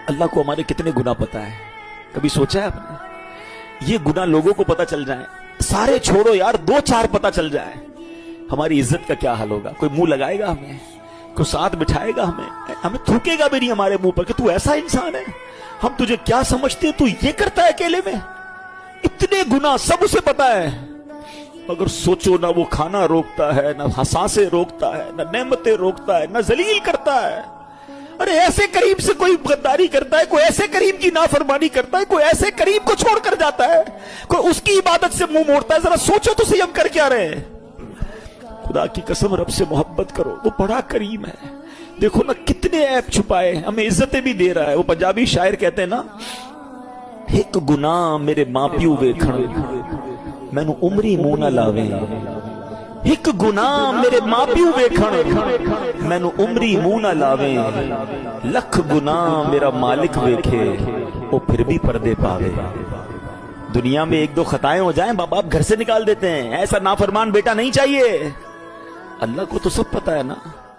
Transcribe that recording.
अल्लाह को हमारे कितने गुनाह पता है, कभी सोचा है आपने? ये गुनाह लोगों को पता चल जाए, सारे छोड़ो यार, 2-4 पता चल जाए, हमारी इज्जत का क्या हाल होगा? कोई मुंह लगाएगा हमें? कोई साथ बिठाएगा हमें थूकेगा भी नहीं हमारे मुंह पर कि तू ऐसा इंसान है, हम तुझे क्या समझते हैं, तू ये करता है अकेले में? इतने गुनाह सब उसे पता है, मगर सोचो ना वो खाना रोकता है, ना सांसें रोकता है, ना नेमतें रोकता है, ना जलील करता है। अरे ऐसे करीब से कोई गद्दारी करता है, कोई ऐसे करीब की नाफरमानी करता है, कोई ऐसे करीब को छोड़कर जाता है, कोई उसकी इबादत से मुंह मोड़ता है। जरा सोचो तो सही हम कर क्या रहे हैं। खुदा की कसम रब से मोहब्बत करो, वो बड़ा करीम है। देखो ना कितने ऐप छुपाए, हमें इज्जतें भी दे रहा है। वो पंजाबी शायर कहते हैं ना, एक गुनाह मेरे मां प्यू वेखण मैनू उमरी मुंह ना लावे, एक गुनाह मेरे मां प्यू वेखण मैनू उमरी मुंह ना लावे, लख गुनाह मेरा मालिक वेखे वो फिर भी पर्दे पावे। दुनिया में 1-2 खताएं हो जाएं, बाप बाप घर से निकाल देते हैं। ऐसा नाफरमान बेटा नहीं चाहिए। अल्लाह को तो सब पता है ना।